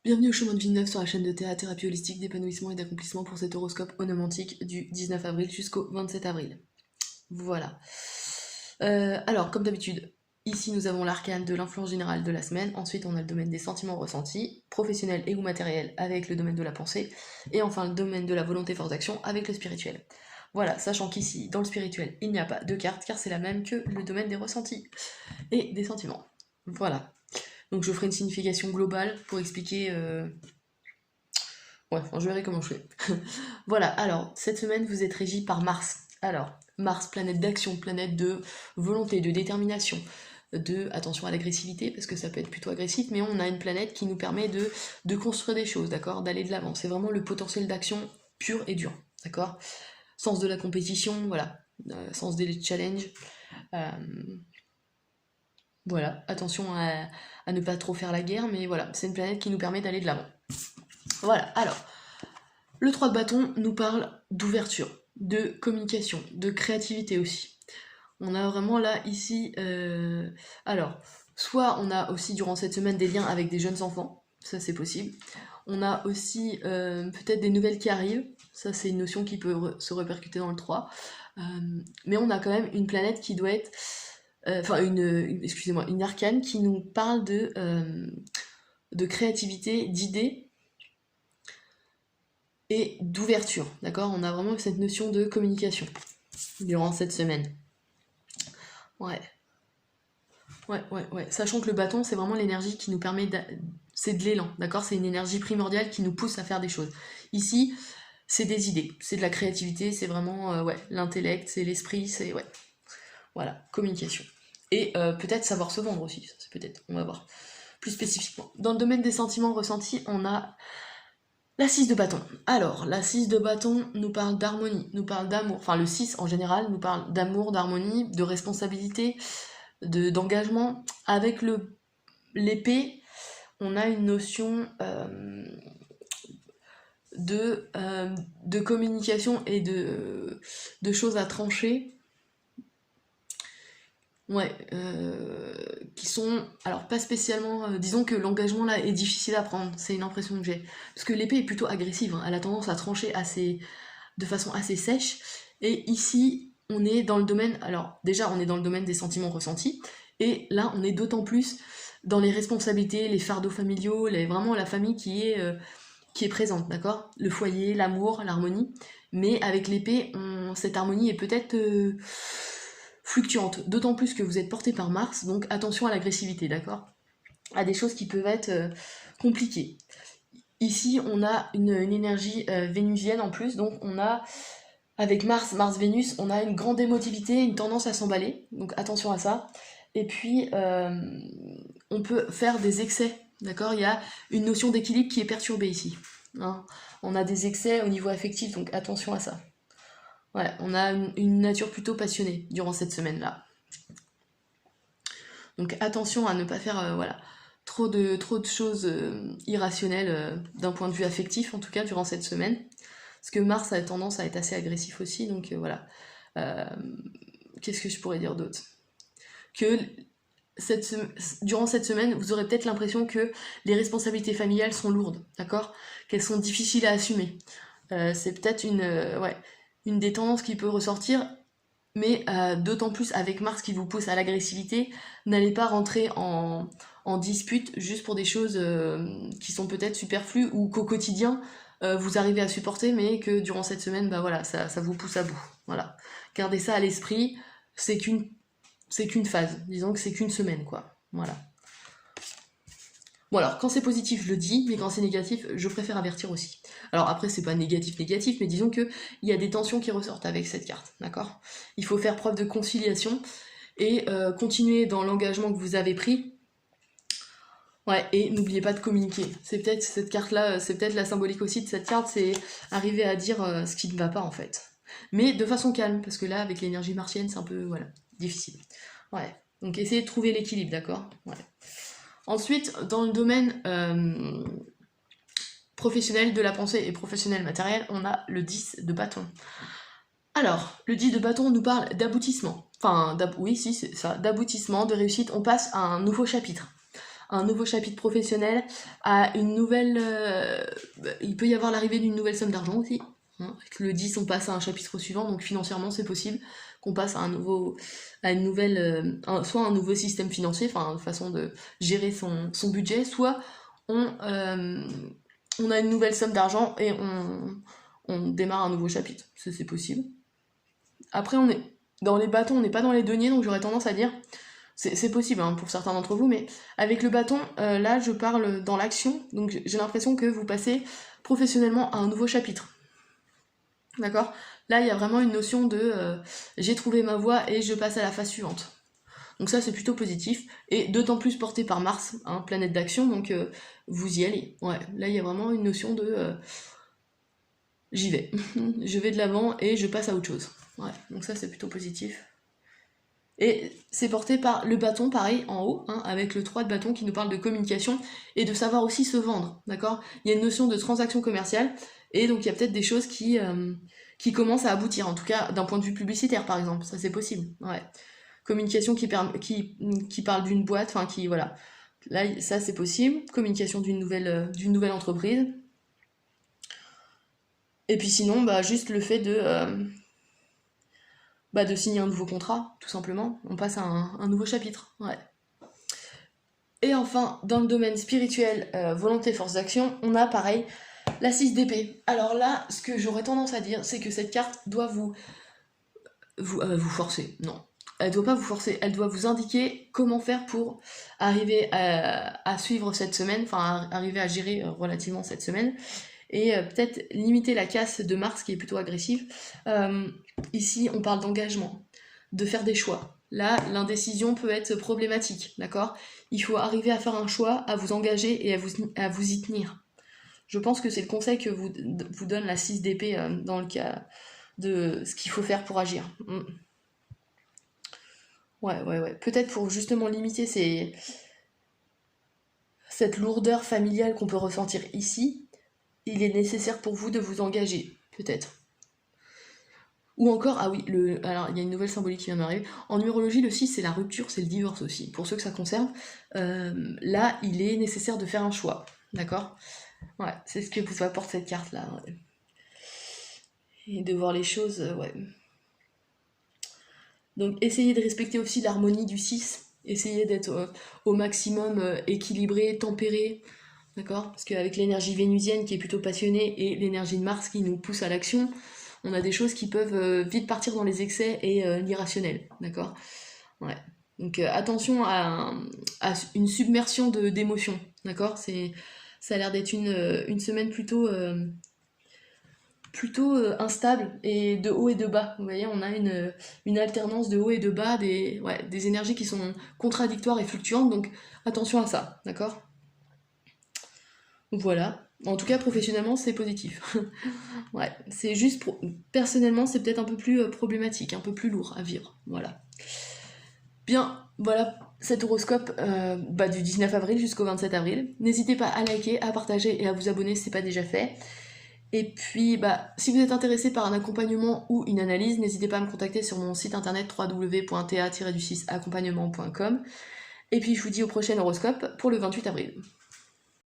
Bienvenue au chemin de vie neuf sur la chaîne de théâtre, thérapie holistique, d'épanouissement et d'accomplissement pour cet horoscope onomantique du 19 avril jusqu'au 27 avril. Voilà. Alors, comme d'habitude, ici nous avons l'arcane de l'influence générale de la semaine, ensuite on a le domaine des sentiments ressentis, professionnels et ou matériels avec le domaine de la pensée, et enfin le domaine de la volonté force d'action avec le spirituel. Voilà, sachant qu'ici, dans le spirituel, il n'y a pas de carte, car c'est la même que le domaine des ressentis et des sentiments. Voilà. Donc je ferai une signification globale pour expliquer. Ouais, enfin, je verrai comment je fais. Voilà, alors, cette semaine, vous êtes régi par Mars. Alors, Mars, planète d'action, planète de volonté, de détermination, de attention à l'agressivité, parce que ça peut être plutôt agressif, mais on a une planète qui nous permet de construire des choses, d'accord, d'aller de l'avant. C'est vraiment le potentiel d'action pur et dur, d'accord. Sens de la compétition, voilà, sens des challenges. Euh, voilà, attention à ne pas trop faire la guerre, mais voilà, c'est une planète qui nous permet d'aller de l'avant. Voilà, alors, le 3 de bâton nous parle d'ouverture, de communication, de créativité aussi. On a vraiment là, ici, alors, soit on a aussi durant cette semaine des liens avec des jeunes enfants, ça c'est possible. On a aussi peut-être des nouvelles qui arrivent, ça c'est une notion qui peut se répercuter dans le 3. Mais on a quand même une planète qui doit être, enfin excusez-moi, une arcane qui nous parle de créativité, d'idées et d'ouverture, d'accord. On a vraiment cette notion de communication durant cette semaine. Ouais, ouais. Sachant que le bâton, c'est vraiment l'énergie qui nous permet c'est de l'élan, d'accord. C'est une énergie primordiale qui nous pousse à faire des choses. Ici, c'est des idées, c'est de la créativité, c'est vraiment ouais, l'intellect, c'est l'esprit, c'est ouais. Voilà, communication. Et peut-être savoir se vendre aussi, ça c'est peut-être, on va voir plus spécifiquement. Dans le domaine des sentiments ressentis, on a la 6 de bâton. Alors, la 6 de bâton nous parle d'harmonie, nous parle d'amour. Enfin, le 6 en général nous parle d'amour, d'harmonie, de responsabilité, d'engagement. Avec l'épée, on a une notion de communication et de choses à trancher. Ouais, qui sont, alors pas spécialement, disons que l'engagement là est difficile à prendre, c'est une impression que j'ai. Parce que l'épée est plutôt agressive, hein, elle a tendance à trancher de façon assez sèche, et ici on est dans le domaine, alors déjà on est dans le domaine des sentiments ressentis, et là on est d'autant plus dans les responsabilités, les fardeaux familiaux, vraiment la famille qui est présente, d'accord. Le foyer, l'amour, l'harmonie, mais avec l'épée, cette harmonie est peut-être fluctuante, d'autant plus que vous êtes porté par Mars, donc attention à l'agressivité, d'accord, à des choses qui peuvent être compliquées. Ici, on a une énergie vénusienne en plus, donc on a, avec Mars, Mars-Vénus, on a une grande émotivité, une tendance à s'emballer, donc attention à ça. Et puis, on peut faire des excès, d'accord. Il y a une notion d'équilibre qui est perturbée ici, hein. On a des excès au niveau affectif, donc attention à ça. Ouais, on a une nature plutôt passionnée durant cette semaine-là. Donc attention à ne pas faire voilà, trop de choses irrationnelles d'un point de vue affectif, en tout cas durant cette semaine. Parce que Mars a tendance à être assez agressif aussi, donc voilà. Euh, Qu'est-ce que je pourrais dire d'autre? Que durant cette semaine, vous aurez peut-être l'impression que les responsabilités familiales sont lourdes, d'accord. Qu'elles sont difficiles à assumer. C'est peut-être ouais, une des tendances qui peut ressortir, mais d'autant plus avec Mars qui vous pousse à l'agressivité, n'allez pas rentrer en dispute juste pour des choses qui sont peut-être superflues ou qu'au quotidien vous arrivez à supporter, mais que durant cette semaine, bah voilà, ça vous pousse à bout. Voilà. Gardez ça à l'esprit, c'est qu'une phase, disons que c'est qu'une semaine, quoi. Voilà. Bon alors, quand c'est positif, je le dis, mais quand c'est négatif, je préfère avertir aussi. Alors après, c'est pas négatif, mais disons que il y a des tensions qui ressortent avec cette carte, d'accord. Il faut faire preuve de conciliation et continuer dans l'engagement que vous avez pris. Ouais, et n'oubliez pas de communiquer. C'est peut-être cette carte-là, c'est peut-être la symbolique aussi de cette carte, c'est arriver à dire ce qui ne va pas en fait. Mais de façon calme, parce que là, avec l'énergie martienne, c'est un peu, voilà, difficile. Ouais, donc essayez de trouver l'équilibre, d'accord. Ouais. Ensuite, dans le domaine professionnel de la pensée et professionnel matériel, on a le 10 de bâton. Alors, le 10 de bâton nous parle d'aboutissement. Enfin, oui, si, c'est ça, d'aboutissement, de réussite. On passe à un nouveau chapitre. un nouveau chapitre professionnel, à une nouvelle... il peut y avoir l'arrivée d'une nouvelle somme d'argent aussi. Hein. Avec le 10, on passe à un chapitre suivant, donc financièrement, c'est possible qu'on passe à une nouvelle... soit un nouveau système financier, enfin, une façon de gérer son budget, soit on a une nouvelle somme d'argent et on démarre un nouveau chapitre. C'est possible. Après, on est dans les bâtons, on n'est pas dans les deniers, donc j'aurais tendance à dire, c'est possible hein, pour certains d'entre vous, mais avec le bâton, là, je parle dans l'action, donc j'ai l'impression que vous passez professionnellement à un nouveau chapitre. D'accord? Là, il y a vraiment une notion de j'ai trouvé ma voie et je passe à la phase suivante. Donc ça, c'est plutôt positif, et d'autant plus porté par Mars, hein, planète d'action, donc vous y allez. Ouais, là, il y a vraiment une notion de j'y vais. Je vais de l'avant et je passe à autre chose. Ouais, donc ça, c'est plutôt positif. Et c'est porté par le bâton, pareil, en haut, hein, avec le 3 de bâton qui nous parle de communication et de savoir aussi se vendre, d'accord? Il y a une notion de transaction commerciale, et donc il y a peut-être des choses qui commencent à aboutir, en tout cas d'un point de vue publicitaire, par exemple, ça c'est possible, ouais. Communication qui parle d'une boîte, enfin qui, voilà. Là, ça c'est possible. Communication d'une nouvelle entreprise. Et puis sinon, bah, juste le fait de signer un nouveau contrat, tout simplement. On passe à un nouveau chapitre, ouais. Et enfin, dans le domaine spirituel, volonté, force d'action, on a pareil, la 6 d'épée. Alors là, ce que j'aurais tendance à dire, c'est que cette carte doit vous forcer. Non. Elle doit pas vous forcer, elle doit vous indiquer comment faire pour arriver à suivre cette semaine, enfin arriver à gérer relativement cette semaine, et peut-être limiter la casse de Mars qui est plutôt agressive. Ici, on parle d'engagement, de faire des choix. Là, l'indécision peut être problématique, d'accord? Il faut arriver à faire un choix, à vous engager et à vous y tenir. Je pense que c'est le conseil que vous donne la 6 d'épée dans le cas de ce qu'il faut faire pour agir. Ouais. Peut-être pour justement limiter cette lourdeur familiale qu'on peut ressentir ici, il est nécessaire pour vous de vous engager, peut-être. Ou encore, ah oui, alors il y a une nouvelle symbolique qui vient d'arriver. En numérologie, le 6, c'est la rupture, c'est le divorce aussi. Pour ceux que ça concerne, là, il est nécessaire de faire un choix, d'accord? Ouais, c'est ce que vous apporte cette carte-là. Ouais. Et de voir les choses, ouais. Donc, essayez de respecter aussi l'harmonie du 6. Essayez d'être au maximum équilibré, tempéré, d'accord? Parce qu'avec l'énergie vénusienne qui est plutôt passionnée et l'énergie de Mars qui nous pousse à l'action, on a des choses qui peuvent vite partir dans les excès et l'irrationnel, d'accord? Ouais. Donc attention à une submersion d'émotions, d'accord? Ça a l'air d'être une semaine plutôt instable et de haut et de bas. Vous voyez, on a une alternance de haut et de bas, des énergies qui sont contradictoires et fluctuantes, donc attention à ça, d'accord? Voilà. En tout cas, professionnellement, c'est positif. Ouais, c'est juste, personnellement, c'est peut-être un peu plus problématique, un peu plus lourd à vivre. Voilà. Bien, voilà cet horoscope du 19 avril jusqu'au 27 avril. N'hésitez pas à liker, à partager et à vous abonner si ce n'est pas déjà fait. Et puis, si vous êtes intéressé par un accompagnement ou une analyse, n'hésitez pas à me contacter sur mon site internet www.ta-accompagnement.com. Et puis, je vous dis au prochain horoscope pour le 28 avril.